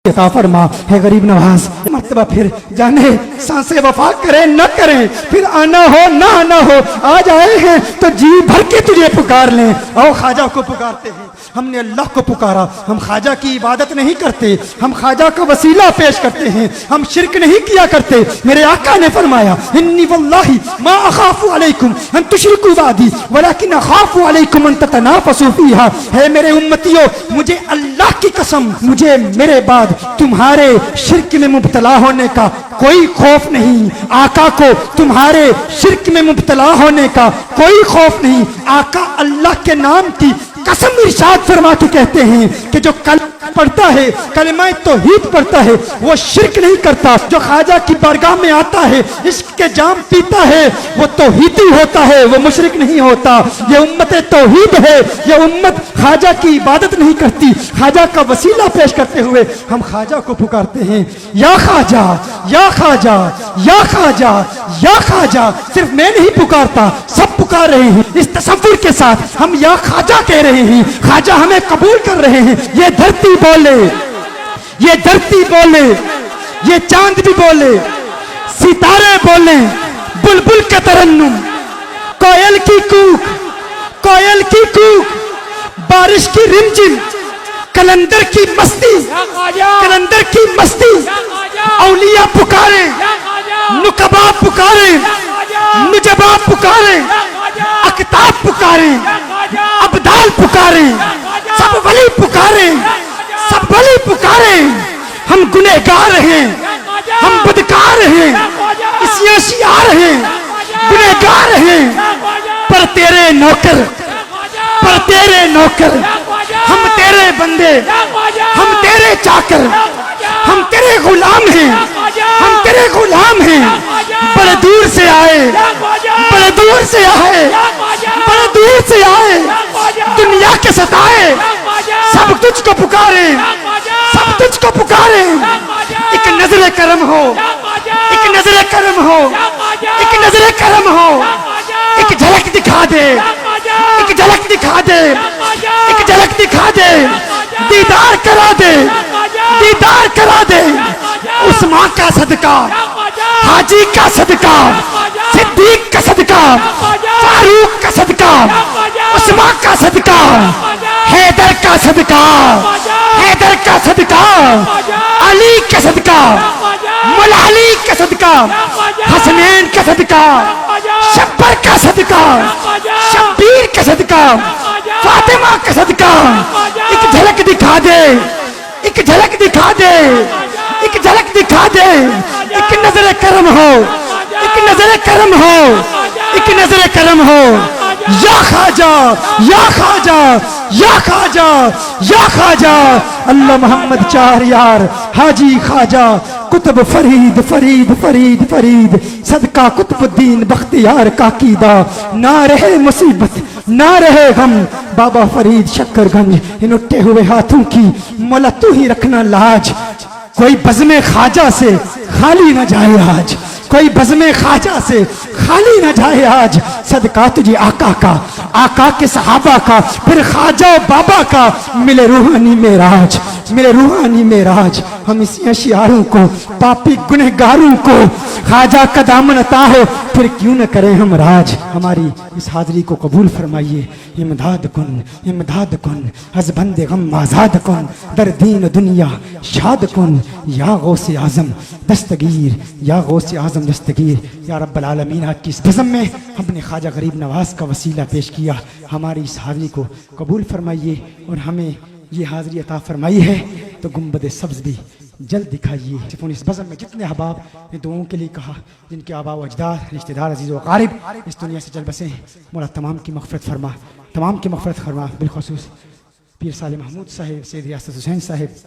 عطا فرما ہے غریب نواز. مرتبہ پھر جانے سانسیں وفا کریں نہ کریں, پھر آنا ہو نہ آنا ہو, آج آئے ہیں تو جی بھر کے تجھے پکار لیں. او خواجہ کو پکارتے ہیں, ہم نے اللہ کو پکارا. ہم خواجہ کی عبادت نہیں کرتے, ہم خواجہ کا وسیلہ پیش کرتے ہیں, ہم شرک نہیں کیا کرتے. میرے آقا نے فرمایا انی واللہ ما اخاف علیکم ان تشرکوا بعدی ولکن اخاف علیکم ان تتنافسوا فیہا. ہے میرے امتیوں, مجھے اللہ کی قسم, مجھے میرے بعد تمہارے شرک میں مبتلا ہونے کا کوئی خوف نہیں. آقا کو تمہارے شرک میں مبتلا ہونے کا کوئی خوف نہیں. آقا اللہ کے نام کی قسم ارشاد فرما کے کہتے ہیں کہ جو کلمہ پڑھتا ہے, کلمہ توحید پڑھتا ہے, وہ شرک نہیں کرتا. جو خواجہ کی بارگاہ میں آتا ہے, عشق کے جام پیتا ہے, وہ توحیدی ہوتا ہے, وہ مشرک نہیں ہوتا. یہ امت توحید ہے, یہ امت خواجہ کی عبادت نہیں کرتی. خواجہ کا وسیلہ پیش کرتے ہوئے ہم خواجہ کو پکارتے ہیں, یا خواجہ یا خواجہ یا خواجہ یا خواجہ. صرف میں نہیں پکارتا, سب پکار رہے ہیں. اس تصور کے ساتھ ہم یا خواجہ کہہ رہے ہیں, خواجہ ہمیں قبول کر رہے ہیں. یہ دھرتی بولے, یہ دھرتی بولے, یہ چاند بھی بولے, ستارے بولے, بلبل کا ترنم, کوئل کی کوک, کوئل کی کوک, بارش کی رمجم, کلندر کی مستی, کلندر کی مستی. اولیاء پکارے, نقبا پکارے, نجبا پکارے, اکتاب پکارے, ابدال پکارے, سب ولی پکارے, سب ولی پکارے. ہم گنہگار ہیں, ہم بدکار ہیں, اسیاں شیار ہیں, گنہگار ہیں, پر تیرے نوکر, پر تیرے نوکر. ہم تیرے بندے, ہم تیرے چاکر, ہم تیرے غلام ہیں, ہم تیرے غلام ہیں. بڑے دور سے آئے, بڑے دور سے آئے, بڑے دور سے آئے, دنیا کے ستائے, سب تجھ کو پکارے, سب تجھ کو پکارے. ایک نظر کرم ہو, ایک نظر کرم ہو, ایک نظر کرم ہو. ایک جھلک دکھا دے, ایک جھلک دکھا دے, ایک جھلک دکھا دے. دیدار کرا دے, دیدار کرا دے. عثمان کا صدقہ, حاجی کا صدقہ, صدیق کا صدقہ, فاروق کا صدقہ, عثمان کا صدقہ, حیدر کا صدقہ, حیدر کا صدقہ, علی کا صدقہ, مولا علی کا صدقہ, حسنین کا صدقہ, شبر کا صدقہ, شبیر کا صدقہ, فاطمہ کا صدقہ. ایک جھلک دکھا دے, ایک جھلک دکھا دے, ایک جھلک دکھا دے. ایک نظر کرم ہو, ایک نظر کرم ہو, ایک نظر کرم ہو. یا خواجہ, یا خواجہ, یا خواجہ, یا خواجہ. اللہ محمد چار یار, حاجی خواجہ قطب فرید, فرید فرید فرید. صدقہ قطب الدین بختیار کا عقیدہ. نہ رہے مصیبت, نہ رہے غم, بابا فرید شکر گنج. ان اٹھے ہوئے ہاتھوں کی مولا تو ہی رکھنا لاج. کوئی بزم خواجہ سے خالی نہ جائے آج, کوئی بزم خواجہ سے خالی نہ جائے آج. صدقہ تجھے آقا کا, آقا کے صحابہ کا, پھر خواجہ بابا کا. ملے روحانی معراج, ملے روحانی معراج. ہم اسی اشعاروں کو, پاپی گنہگاروں کو خواجہ کا دامن عطا ہو, پھر کیوں نہ کریں ہم راج. ہماری اس حاضری کو قبول فرمائیے. امداد کن, امداد کن, از بند غم آزاد کن, در دین دنیا شاد کن. یا غوث اعظم دستگیر, یا غوث اعظم دستگیر. یا رب العالمین, آج کی اس بزم میں ہم نے خواجہ غریب نواز کا وسیلہ پیش کیا. ہماری اس حاضری کو قبول فرمائیے اور ہمیں یہ حاضری عطا فرمائی ہے تو گنبد سبز بھی جلد دکھائیے. اس بزم میں جتنے احباب نے دعاؤں کے لیے کہا, جن کے آباء و اجداد, رشتہ دار, عزیز و اقارب اس دنیا سے چل بسے ہیں, مولا تمام کی مغفرت فرما, تمام کی مغفرت فرما. بالخصوص پیر صالح محمود صاحب, سید ریاست حسین صاحب,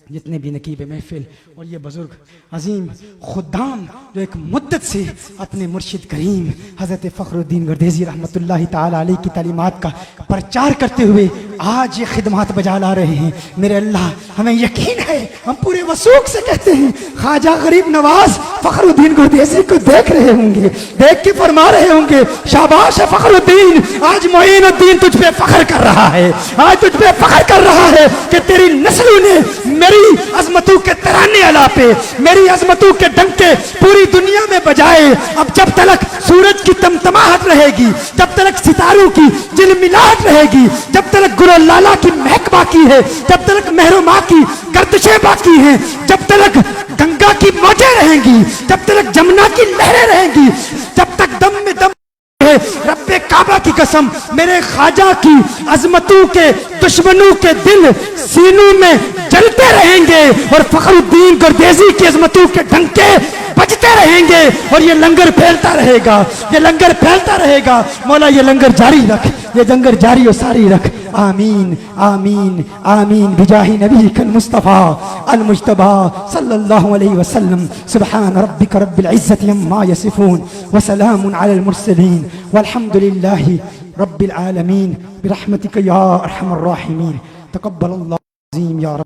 جتنے بھی نقیب محفل اور یہ بزرگ عظیم خدام جو ایک مدت سے اپنے مرشد کریم حضرت فخر الدین گردیزی رحمۃ اللہ تعالی علیہ کی تعلیمات کا پرچار کرتے ہوئے آج یہ خدمات بجا لا رہے ہیں. میرے اللہ, ہمیں یقین ہے, ہم پورے وثوق سے کہتے ہیں, خواجہ غریب نواز فخر الدین گردیزی کو دیکھ رہے ہوں گے, دیکھ کے فرما رہے ہوں گے, شاباش فخر الدین, آج معین الدین تجھ پہ فخر کر رہا ہے, آج تجھ پہ فخر کر رہا ہے کہ تیری نسلوں نے میری عظمتوں کے ترانے علا پہ میری عظمتوں کے ڈنکے پوری دنیا میں بجائے. اب جب تلک سورج کی تمتماہٹ رہے گی, جب تلک ستاروں کی جلملاہٹ رہے گی, جب تلک گل و لالا کی مہک باقی ہے, جب تلک مہر و ماں کی گردشیں باقی ہیں, جب تلک گنگا کی موجیں رہیں گی, جب تلک جمنا کی لہریں رہیں گی, جب تک دم میں دم ہے, رب کعبہ کی قسم میرے خواجہ کی عظمتوں کے دشمنوں کے دل سینوں میں جلتے رہیں گے, اور فخر الدین گردیزی کی عظمتوں کے ڈنکے بجتے رہیں گے, اور یہ لنگر پھیلتا رہے گا, یہ لنگر پھیلتا رہے گا. مولا یہ لنگر جاری رکھ, یہ لنگر جاری و ساری رکھ. آمین آمین آمین بجاہ نبیک المصطفیٰ المجتبی صلی اللہ علیہ وسلم. سبحان ربک رب العزت عما یصفون وسلام علی المرسلین والحمد للہ رب العالمین برحمتک یا ارحم الراحمین. تقبل اللہ عظیم یا رب.